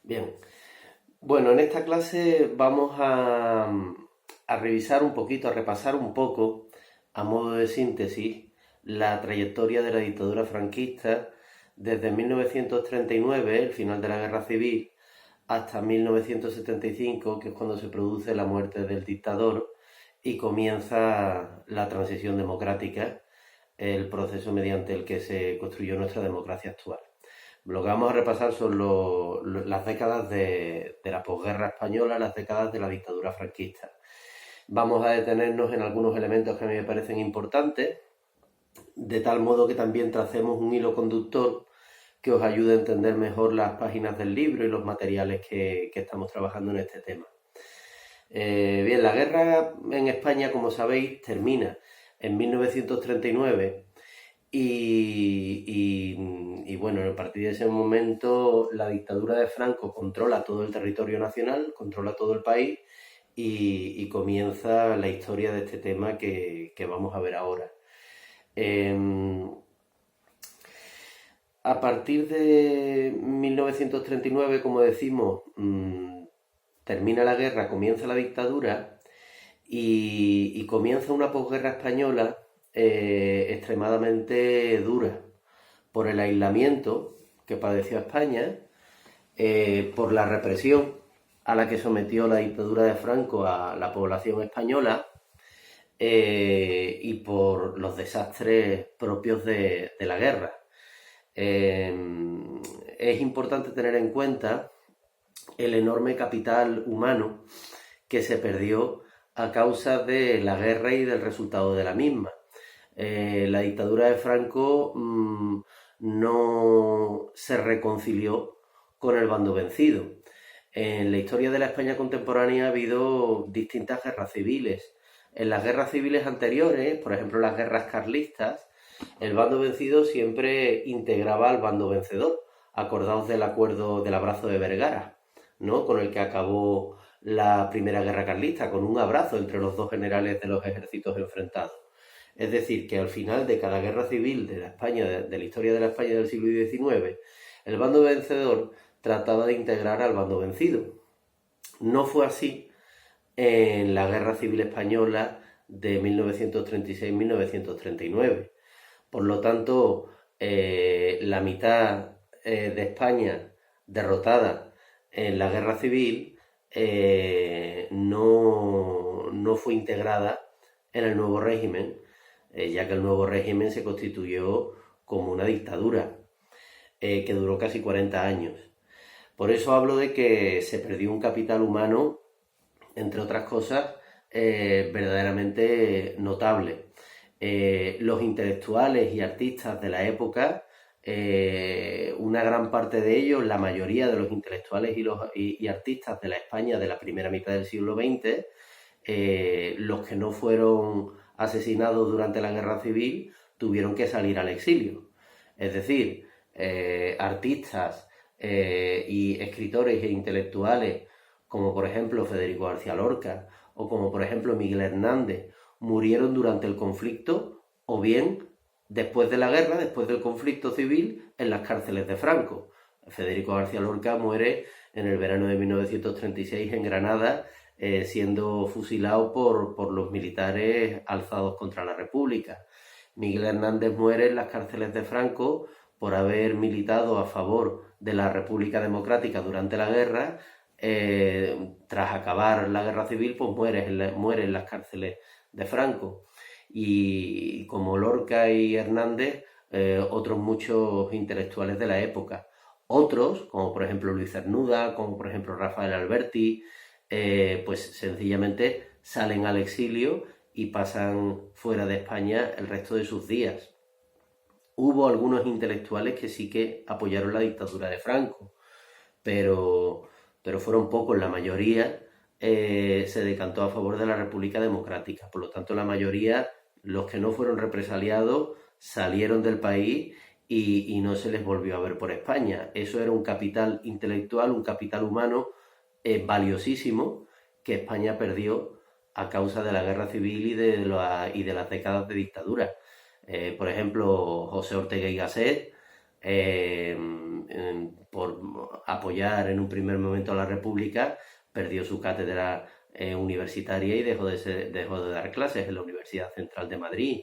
Bien, bueno, en esta clase vamos a revisar un poquito, a repasar un poco, a modo de síntesis, la trayectoria de la dictadura franquista desde 1939, el final de la Guerra Civil, hasta 1975, que es cuando se produce la muerte del dictador y comienza la transición democrática, el proceso mediante el que se construyó nuestra democracia actual. Lo que vamos a repasar son las décadas de la posguerra española, las décadas de la dictadura franquista. Vamos a detenernos en algunos elementos que a mí me parecen importantes, de tal modo que también tracemos un hilo conductor que os ayude a entender mejor las páginas del libro y los materiales que estamos trabajando en este tema. Bien, la guerra en España, como sabéis, termina en 1939 y bueno, a partir de ese momento la dictadura de Franco controla todo el territorio nacional, controla todo el país y comienza la historia de este tema que vamos a ver ahora. A partir de 1939, como decimos, termina la guerra, comienza la dictadura y comienza una posguerra española extremadamente dura por el aislamiento que padeció España, por la represión a la que sometió la dictadura de Franco a la población española y por los desastres propios de la guerra. Es importante tener en cuenta el enorme capital humano que se perdió a causa de la guerra y del resultado de la misma. La dictadura de Franco no se reconcilió con el bando vencido. En la historia de la España contemporánea ha habido distintas guerras civiles. En las guerras civiles anteriores, por ejemplo las guerras carlistas, el bando vencido siempre integraba al bando vencedor. Acordaos del acuerdo del abrazo de Vergara, ¿no? Con el que acabó la primera guerra carlista, con un abrazo entre los dos generales de los ejércitos enfrentados. Es decir, que al final de cada guerra civil de la España, de la historia de la España del siglo XIX, el bando vencedor trataba de integrar al bando vencido. No fue así en la Guerra Civil Española de 1936-1939. Por lo tanto, la mitad de España derrotada en la Guerra Civil no fue integrada en el nuevo régimen, ya que el nuevo régimen se constituyó como una dictadura que duró casi 40 años. Por eso hablo de que se perdió un capital humano, entre otras cosas, verdaderamente notable. Los intelectuales y artistas de la época, una gran parte de ellos, la mayoría de los intelectuales y artistas de la España de la primera mitad del siglo XX, los que no fueron asesinados durante la Guerra Civil, tuvieron que salir al exilio. Es decir, artistas y escritores e intelectuales como por ejemplo Federico García Lorca o como por ejemplo Miguel Hernández, murieron durante el conflicto o bien después de la guerra, después del conflicto civil, en las cárceles de Franco. Federico García Lorca muere en el verano de 1936 en Granada, siendo fusilado por los militares alzados contra la República. Miguel Hernández muere en las cárceles de Franco por haber militado a favor de la República Democrática durante la guerra. Tras acabar la guerra civil, pues muere en las cárceles de Franco. Y como Lorca y Hernández, otros muchos intelectuales de la época. Otros, como por ejemplo Luis Cernuda, como por ejemplo Rafael Alberti, pues sencillamente salen al exilio y pasan fuera de España el resto de sus días. Hubo algunos intelectuales que sí que apoyaron la dictadura de Franco, pero fueron pocos. La mayoría se decantó a favor de la República Democrática. Por lo tanto, la mayoría, los que no fueron represaliados, salieron del país y no se les volvió a ver por España. Eso era un capital intelectual, un capital humano valiosísimo que España perdió a causa de la guerra civil y de las décadas de dictadura. Por ejemplo, José Ortega y Gasset, por apoyar en un primer momento a la República, perdió su cátedra universitaria y dejó de dar clases en la Universidad Central de Madrid.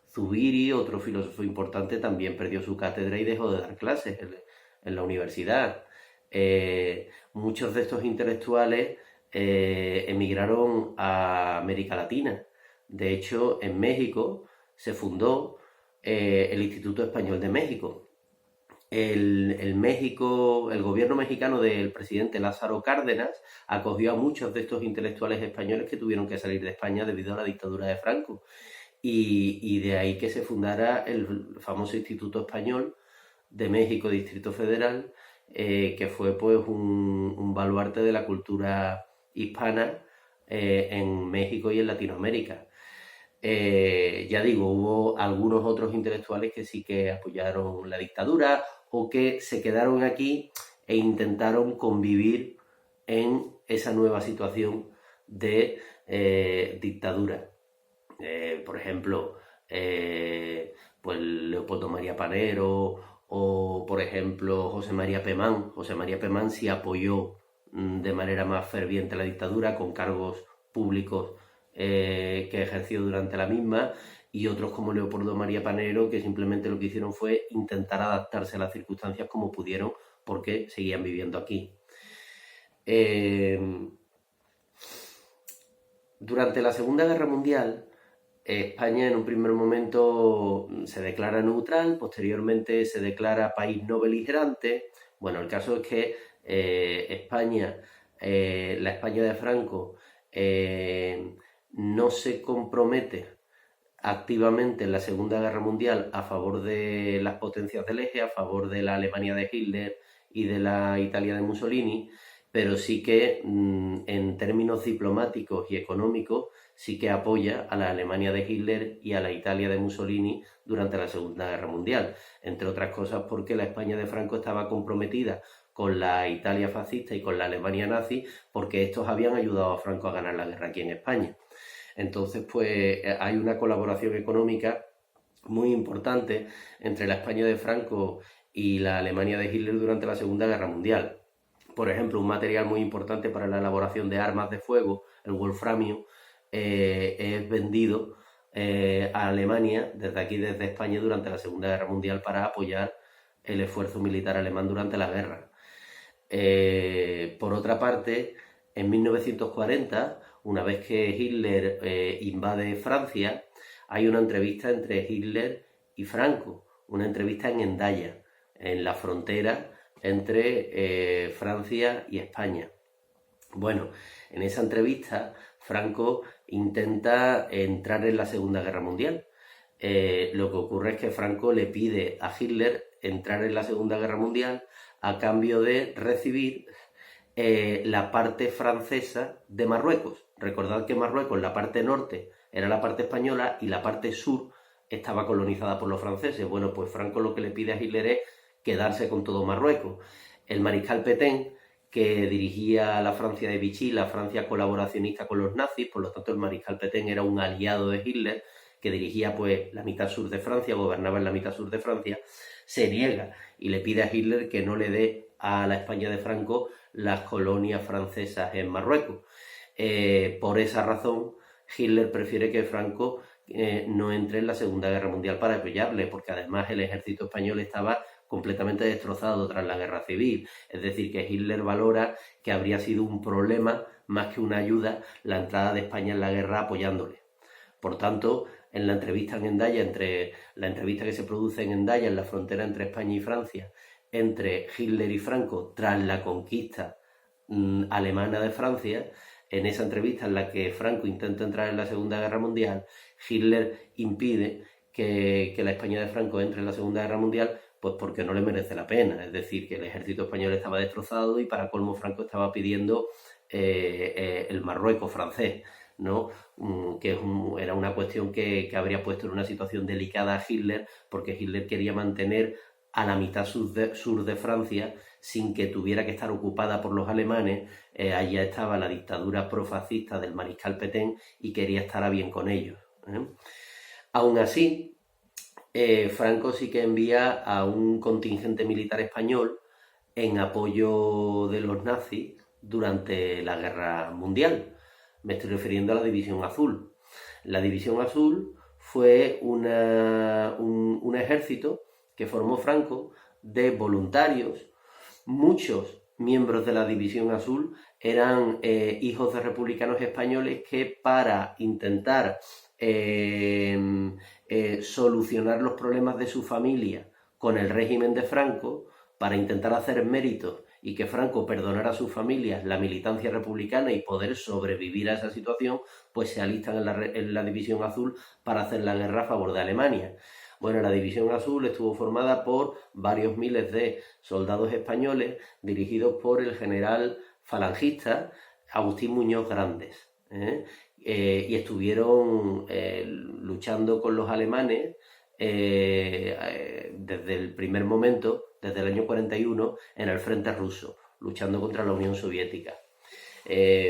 Zubiri, otro filósofo importante, también perdió su cátedra y dejó de dar clases en la universidad. Muchos de estos intelectuales emigraron a América Latina. De hecho, en México se fundó el Instituto Español de México. El gobierno mexicano del presidente Lázaro Cárdenas acogió a muchos de estos intelectuales españoles que tuvieron que salir de España debido a la dictadura de Franco. Y de ahí que se fundara el famoso Instituto Español de México, Distrito Federal, que fue pues un baluarte de la cultura hispana en México y en Latinoamérica. Ya digo, hubo algunos otros intelectuales que sí que apoyaron la dictadura o que se quedaron aquí e intentaron convivir en esa nueva situación de dictadura. Por ejemplo, pues Leopoldo María Panero o, por ejemplo, José María Pemán. José María Pemán sí apoyó de manera más ferviente la dictadura con cargos públicos que ejerció durante la misma, y otros como Leopoldo María Panero, que simplemente lo que hicieron fue intentar adaptarse a las circunstancias como pudieron porque seguían viviendo aquí. Durante la Segunda Guerra Mundial, España en un primer momento se declara neutral, posteriormente se declara país no beligerante. Bueno, el caso es que España, la España de Franco, no se compromete activamente en la Segunda Guerra Mundial a favor de las potencias del eje, a favor de la Alemania de Hitler y de la Italia de Mussolini, pero sí que en términos diplomáticos y económicos sí que apoya a la Alemania de Hitler y a la Italia de Mussolini durante la Segunda Guerra Mundial, entre otras cosas porque la España de Franco estaba comprometida con la Italia fascista y con la Alemania nazi, porque estos habían ayudado a Franco a ganar la guerra aquí en España. Entonces, pues hay una colaboración económica muy importante entre la España de Franco y la Alemania de Hitler durante la Segunda Guerra Mundial. Por ejemplo, un material muy importante para la elaboración de armas de fuego, el wolframio, es vendido a Alemania desde aquí, desde España, durante la Segunda Guerra Mundial para apoyar el esfuerzo militar alemán durante la guerra. Por otra parte, en 1940, una vez que Hitler invade Francia, hay una entrevista entre Hitler y Franco, una entrevista en Hendaya, en la frontera entre Francia y España. Bueno, en esa entrevista Franco intenta entrar en la Segunda Guerra Mundial. Lo que ocurre es que Franco le pide a Hitler entrar en la Segunda Guerra Mundial a cambio de recibir la parte francesa de Marruecos. Recordad que Marruecos, la parte norte, era la parte española y la parte sur estaba colonizada por los franceses. Bueno, pues Franco lo que le pide a Hitler es quedarse con todo Marruecos. El mariscal Pétain, que dirigía la Francia de Vichy, la Francia colaboracionista con los nazis, por lo tanto el mariscal Pétain era un aliado de Hitler, que dirigía pues la mitad sur de Francia, gobernaba en la mitad sur de Francia, se niega y le pide a Hitler que no le dé a la España de Franco las colonias francesas en Marruecos. Por esa razón, Hitler prefiere que Franco no entre en la Segunda Guerra Mundial para apoyarle, porque además el ejército español estaba completamente destrozado tras la guerra civil. Es decir, que Hitler valora que habría sido un problema más que una ayuda la entrada de España en la guerra apoyándole. Por tanto, en la entrevista en Hendaya, entre la entrevista que se produce en Hendaya, en la frontera entre España y Francia, entre Hitler y Franco tras la conquista alemana de Francia, en esa entrevista en la que Franco intenta entrar en la Segunda Guerra Mundial, Hitler impide que la España de Franco entre en la Segunda Guerra Mundial, pues porque no le merece la pena. Es decir, que el ejército español estaba destrozado y para colmo Franco estaba pidiendo el Marruecos francés, ¿no? Era una cuestión que habría puesto en una situación delicada a Hitler, porque Hitler quería mantener a la mitad sur de Francia sin que tuviera que estar ocupada por los alemanes. Allá estaba la dictadura profascista del mariscal Pétain y quería estar a bien con ellos. Aún así, Franco sí que envía a un contingente militar español en apoyo de los nazis durante la Guerra Mundial. Me estoy refiriendo a la División Azul. La División Azul fue un ejército que formó Franco de voluntarios. Muchos miembros de la División Azul eran hijos de republicanos españoles que, para intentar solucionar los problemas de su familia con el régimen de Franco, para intentar hacer méritos y que Franco perdonara a sus familias la militancia republicana y poder sobrevivir a esa situación, pues se alistan en la División Azul para hacer la guerra a favor de Alemania. Bueno, la División Azul estuvo formada por varios miles de soldados españoles dirigidos por el general falangista Agustín Muñoz Grandes, y estuvieron luchando con los alemanes desde el primer momento, desde el año 41, en el frente ruso, luchando contra la Unión Soviética.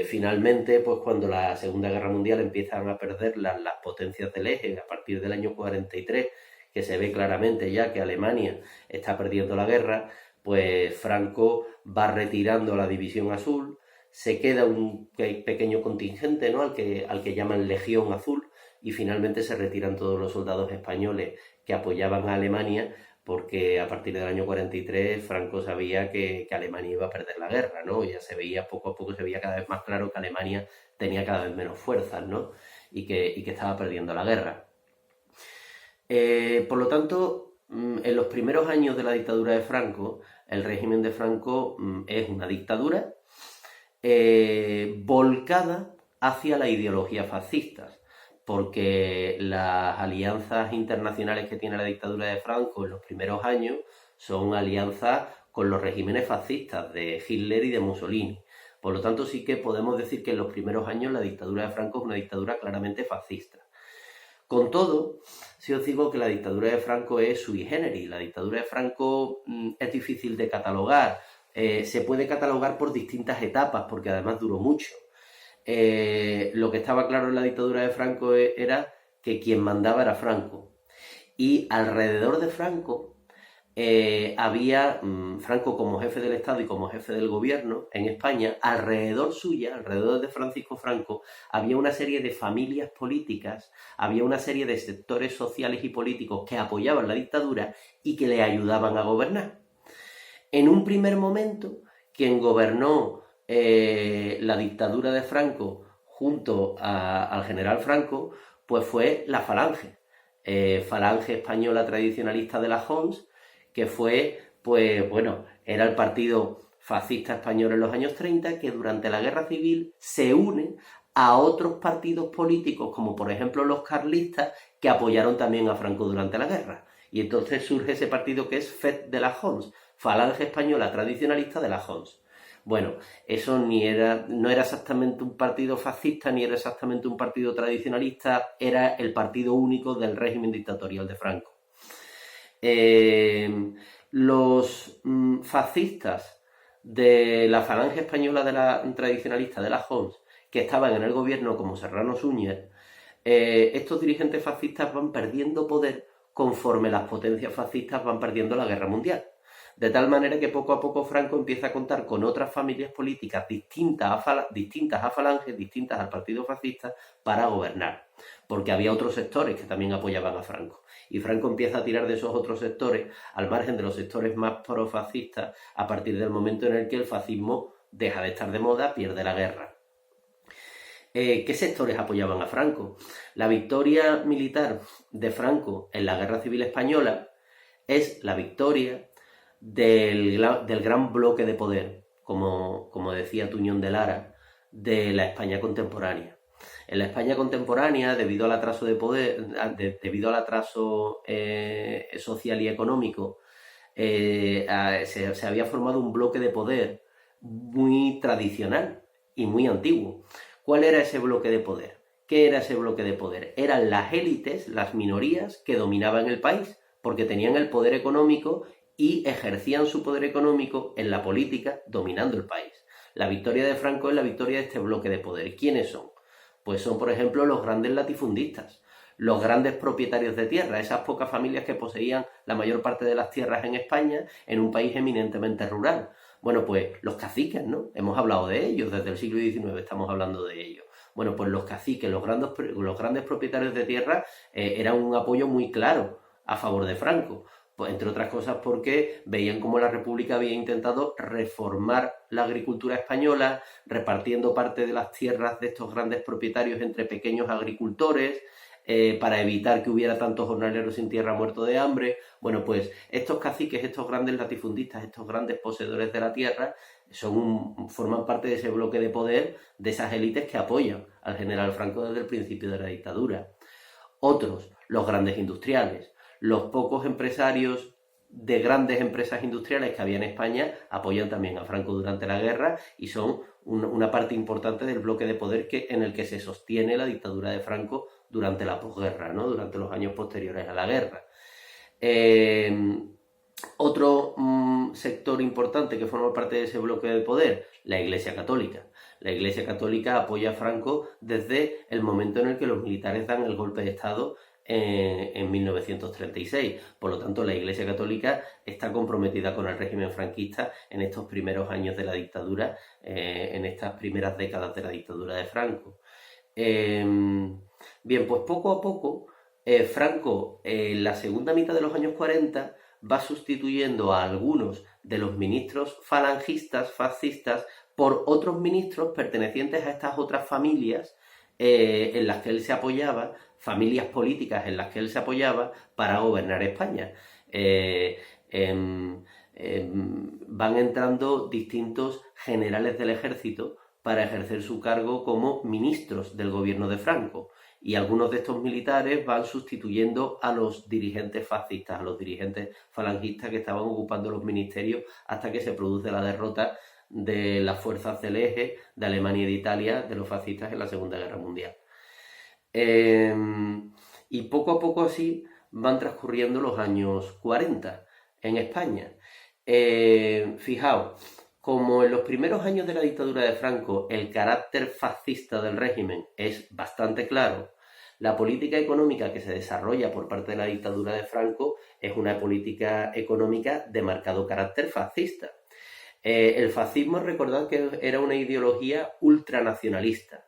Finalmente, pues cuando la Segunda Guerra Mundial empiezan a perder las potencias del eje, a partir del año 43, que se ve claramente ya que Alemania está perdiendo la guerra, pues Franco va retirando a la División Azul, se queda un pequeño contingente, ¿no?, al que llaman Legión Azul, y finalmente se retiran todos los soldados españoles que apoyaban a Alemania, porque a partir del año 43 Franco sabía que Alemania iba a perder la guerra, ¿no? Ya se veía, poco a poco se veía cada vez más claro que Alemania tenía cada vez menos fuerzas, ¿no? Y que estaba perdiendo la guerra. Por lo tanto, en los primeros años de la dictadura de Franco, el régimen de Franco es una dictadura volcada hacia la ideología fascista, porque las alianzas internacionales que tiene la dictadura de Franco en los primeros años son alianzas con los regímenes fascistas de Hitler y de Mussolini. Por lo tanto, sí que podemos decir que en los primeros años la dictadura de Franco es una dictadura claramente fascista. Con todo, sí os digo que la dictadura de Franco es sui generis. La dictadura de Franco es difícil de catalogar. Se puede catalogar por distintas etapas, porque además duró mucho. Lo que estaba claro en la dictadura de Franco era que quien mandaba era Franco. Y alrededor de Franco había Franco como jefe del Estado y como jefe del gobierno en España. Alrededor suya, alrededor de Francisco Franco, había una serie de familias políticas, había una serie de sectores sociales y políticos que apoyaban la dictadura y que le ayudaban a gobernar. En un primer momento, quien gobernó la dictadura de Franco junto al general Franco, pues fue la Falange, Falange Española Tradicionalista de la Homs, que fue, pues bueno, era el partido fascista español en los años 30, que durante la Guerra Civil se une a otros partidos políticos, como por ejemplo los carlistas, que apoyaron también a Franco durante la guerra. Y entonces surge ese partido que es FET de la Homs, Falange Española Tradicionalista de la Homs. Bueno, eso no era exactamente un partido fascista, ni era exactamente un partido tradicionalista, era el partido único del régimen dictatorial de Franco. Los fascistas de la Falange Española Tradicionalista de la Homs, que estaban en el gobierno como Serrano Súñez, estos dirigentes fascistas van perdiendo poder conforme las potencias fascistas van perdiendo la guerra mundial. De tal manera que poco a poco Franco empieza a contar con otras familias políticas distintas a Falange, distintas al partido fascista, para gobernar. Porque había otros sectores que también apoyaban a Franco. Y Franco empieza a tirar de esos otros sectores, al margen de los sectores más profascistas, a partir del momento en el que el fascismo deja de estar de moda, pierde la guerra. ¿Qué sectores apoyaban a Franco? La victoria militar de Franco en la Guerra Civil Española es la victoria del gran bloque de poder, como decía Tuñón de Lara, de la España contemporánea. En la España contemporánea, debido al atraso de poder, debido al atraso social y económico, se había formado un bloque de poder muy tradicional y muy antiguo. ¿Cuál era ese bloque de poder? ¿Qué era ese bloque de poder? Eran las élites, las minorías que dominaban el país, porque tenían el poder económico y ejercían su poder económico en la política, dominando el país. La victoria de Franco es la victoria de este bloque de poder. ¿Quiénes son? Pues son, por ejemplo, los grandes latifundistas. los grandes propietarios de tierra, esas pocas familias que poseían la mayor parte de las tierras en España, en un país eminentemente rural. Bueno, pues los caciques, ¿no? Hemos hablado de ellos, desde el siglo XIX estamos hablando de ellos. Bueno, pues los caciques, los grandes propietarios de tierra eran un apoyo muy claro a favor de Franco. Pues entre otras cosas porque veían cómo la República había intentado reformar la agricultura española, repartiendo parte de las tierras de estos grandes propietarios entre pequeños agricultores, para evitar que hubiera tantos jornaleros sin tierra muertos de hambre. Bueno, pues estos caciques, estos grandes latifundistas, estos grandes poseedores de la tierra, forman parte de ese bloque de poder, de esas élites que apoyan al general Franco desde el principio de la dictadura. Otros, los grandes industriales. Los pocos empresarios de grandes empresas industriales que había en España apoyan también a Franco durante la guerra y son una parte importante del bloque de poder en el que se sostiene la dictadura de Franco durante la posguerra, ¿no? Durante los años posteriores a la guerra. Otro sector importante que forma parte de ese bloque de poder, la Iglesia Católica. La Iglesia Católica apoya a Franco desde el momento en el que los militares dan el golpe de Estado en 1936. Por lo tanto, la Iglesia Católica está comprometida con el régimen franquista en estos primeros años de la dictadura, en estas primeras décadas de la dictadura de Franco. Bien, pues poco a poco, Franco, en la segunda mitad de los años 40, va sustituyendo a algunos de los ministros falangistas, fascistas, por otros ministros pertenecientes a estas otras familias en las que él se apoyaba, familias políticas en las que él se apoyaba para gobernar España. Van entrando distintos generales del ejército para ejercer su cargo como ministros del gobierno de Franco. Y algunos de estos militares van sustituyendo a los dirigentes fascistas, a los dirigentes falangistas que estaban ocupando los ministerios hasta que se produce la derrota de las fuerzas del eje de Alemania y de Italia, de los fascistas en la Segunda Guerra Mundial. Y poco a poco así van transcurriendo los años 40 en España. Fijaos, como en los primeros años de la dictadura de Franco el carácter fascista del régimen es bastante claro, la política económica que se desarrolla por parte de la dictadura de Franco es una política económica de marcado carácter fascista. El fascismo, recordad que era una ideología ultranacionalista.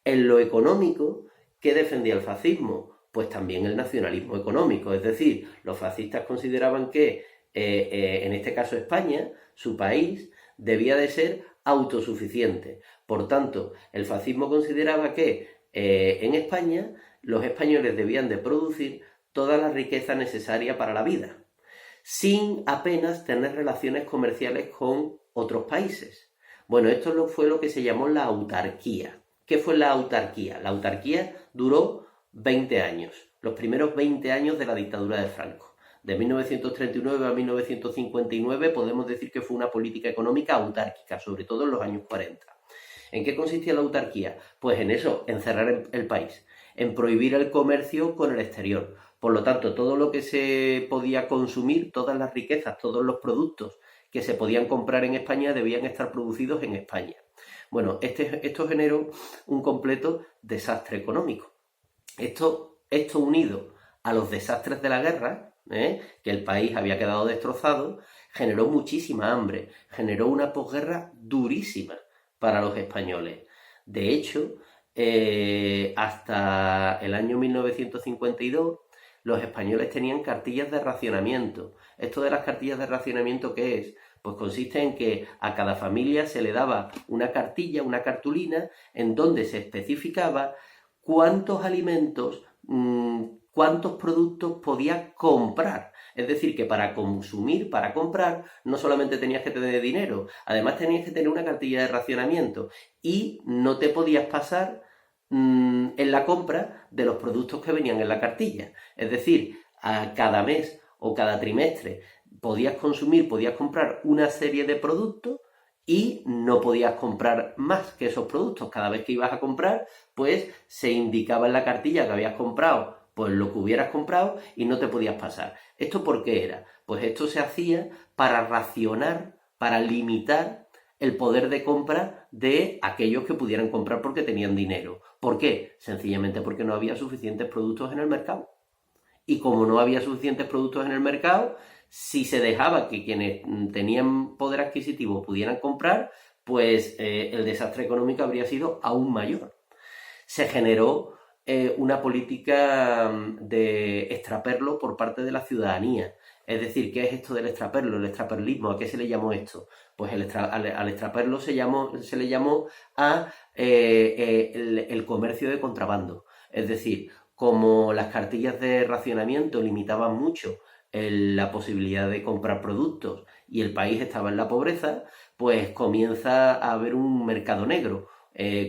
En lo económico, ¿qué defendía el fascismo? Pues también el nacionalismo económico. Es decir, los fascistas consideraban que, en este caso España, su país, debía de ser autosuficiente. Por tanto, el fascismo consideraba que en España los españoles debían de producir toda la riqueza necesaria para la vida, sin apenas tener relaciones comerciales con otros países. Bueno, esto fue lo que se llamó la autarquía. ¿Qué fue la autarquía? La autarquía duró 20 años, los primeros 20 años de la dictadura de Franco. De 1939 a 1959 podemos decir que fue una política económica autárquica, sobre todo en los años 40. ¿En qué consistía la autarquía? Pues en eso, en cerrar el país, en prohibir el comercio con el exterior. Por lo tanto, todo lo que se podía consumir, todas las riquezas, todos los productos que se podían comprar en España debían estar producidos en España. Bueno, esto generó un completo desastre económico. Esto unido a los desastres de la guerra, que el país había quedado destrozado, generó muchísima hambre, generó una posguerra durísima para los españoles. De hecho, hasta el año 1952, los españoles tenían cartillas de racionamiento. ¿Esto de las cartillas de racionamiento qué es? Pues consiste en que a cada familia se le daba una cartilla, una cartulina, en donde se especificaba cuántos alimentos, cuántos productos podía comprar. Es decir, que para consumir, para comprar, no solamente tenías que tener dinero, además tenías que tener una cartilla de racionamiento y no te podías pasar en la compra de los productos que venían en la cartilla. Es decir, a cada mes o cada trimestre podías comprar una serie de productos y no podías comprar más que esos productos. Cada vez que ibas a comprar, pues se indicaba en la cartilla que habías comprado pues lo que hubieras comprado y no te podías pasar. ¿Esto por qué era? Pues esto se hacía para racionar, para limitar el poder de compra de aquellos que pudieran comprar porque tenían dinero. ¿Por qué? Sencillamente porque no había suficientes productos en el mercado. Y como no había suficientes productos en el mercado, si se dejaba que quienes tenían poder adquisitivo pudieran comprar, pues el desastre económico habría sido aún mayor. Se generó una política de extraperlo por parte de la ciudadanía. Es decir, ¿qué es esto del extraperlo, el extraperlismo? ¿A qué se le llamó esto? Pues al extraperlo se le llamó a el comercio de contrabando. Es decir, como las cartillas de racionamiento limitaban mucho la posibilidad de comprar productos y el país estaba en la pobreza, pues comienza a haber un mercado negro.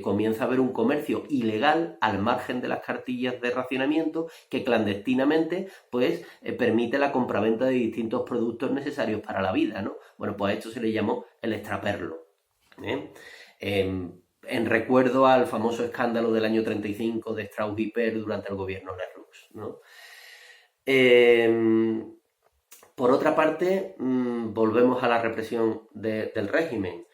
Comienza a haber un comercio ilegal al margen de las cartillas de racionamiento que clandestinamente pues permite la compraventa de distintos productos necesarios para la vida, ¿no? Bueno, pues a esto se le llamó el extraperlo. En recuerdo al famoso escándalo del año 35 de Strauss-Hiper durante el gobierno Lerroux, ¿no? Por otra parte, volvemos a la represión del régimen.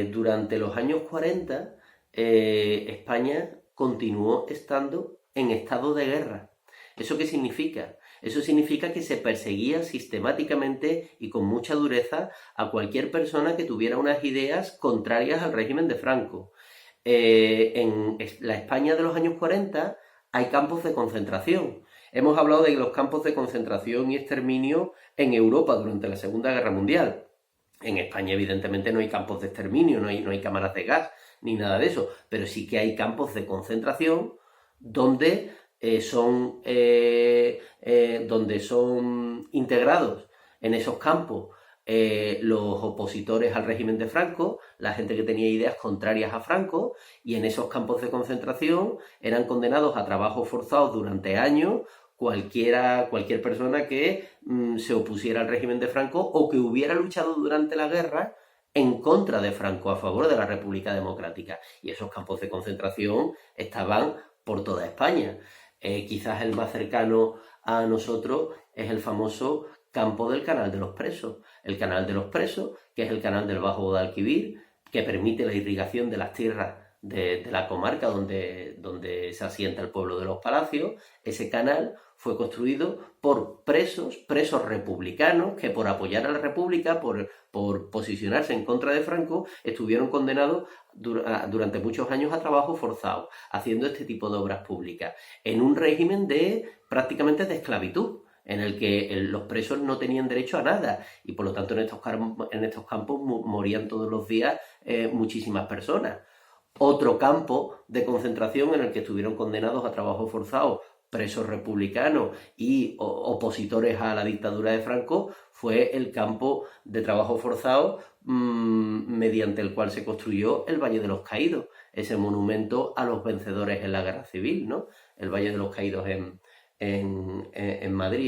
Durante los años 40, España continuó estando en estado de guerra. ¿Eso qué significa? Eso significa que se perseguía sistemáticamente y con mucha dureza a cualquier persona que tuviera unas ideas contrarias al régimen de Franco. En la España de los años 40 hay campos de concentración. Hemos hablado de los campos de concentración y exterminio en Europa durante la Segunda Guerra Mundial. En España, evidentemente, no hay campos de exterminio, no hay cámaras de gas, ni nada de eso, pero sí que hay campos de concentración donde son integrados en esos campos los opositores al régimen de Franco, la gente que tenía ideas contrarias a Franco, y en esos campos de concentración eran condenados a trabajo forzado durante años cualquier persona que se opusiera al régimen de Franco o que hubiera luchado durante la guerra en contra de Franco, a favor de la República Democrática. Y esos campos de concentración estaban por toda España. Quizás el más cercano a nosotros es el famoso campo del Canal de los Presos. El Canal de los Presos, que es el canal del Bajo Guadalquivir, que permite la irrigación de las tierras de la comarca donde se asienta el pueblo de los Palacios. Ese canal fue construido por presos republicanos que por apoyar a la República, por posicionarse en contra de Franco, estuvieron condenados durante muchos años a trabajo forzado, haciendo este tipo de obras públicas, en un régimen prácticamente de esclavitud, en el que los presos no tenían derecho a nada y por lo tanto en estos campos morían todos los días muchísimas personas. Otro campo de concentración en el que estuvieron condenados a trabajo forzado presos republicanos y opositores a la dictadura de Franco fue el campo de trabajo forzado mediante el cual se construyó el Valle de los Caídos, ese monumento a los vencedores en la Guerra Civil, ¿no? El Valle de los Caídos en Madrid,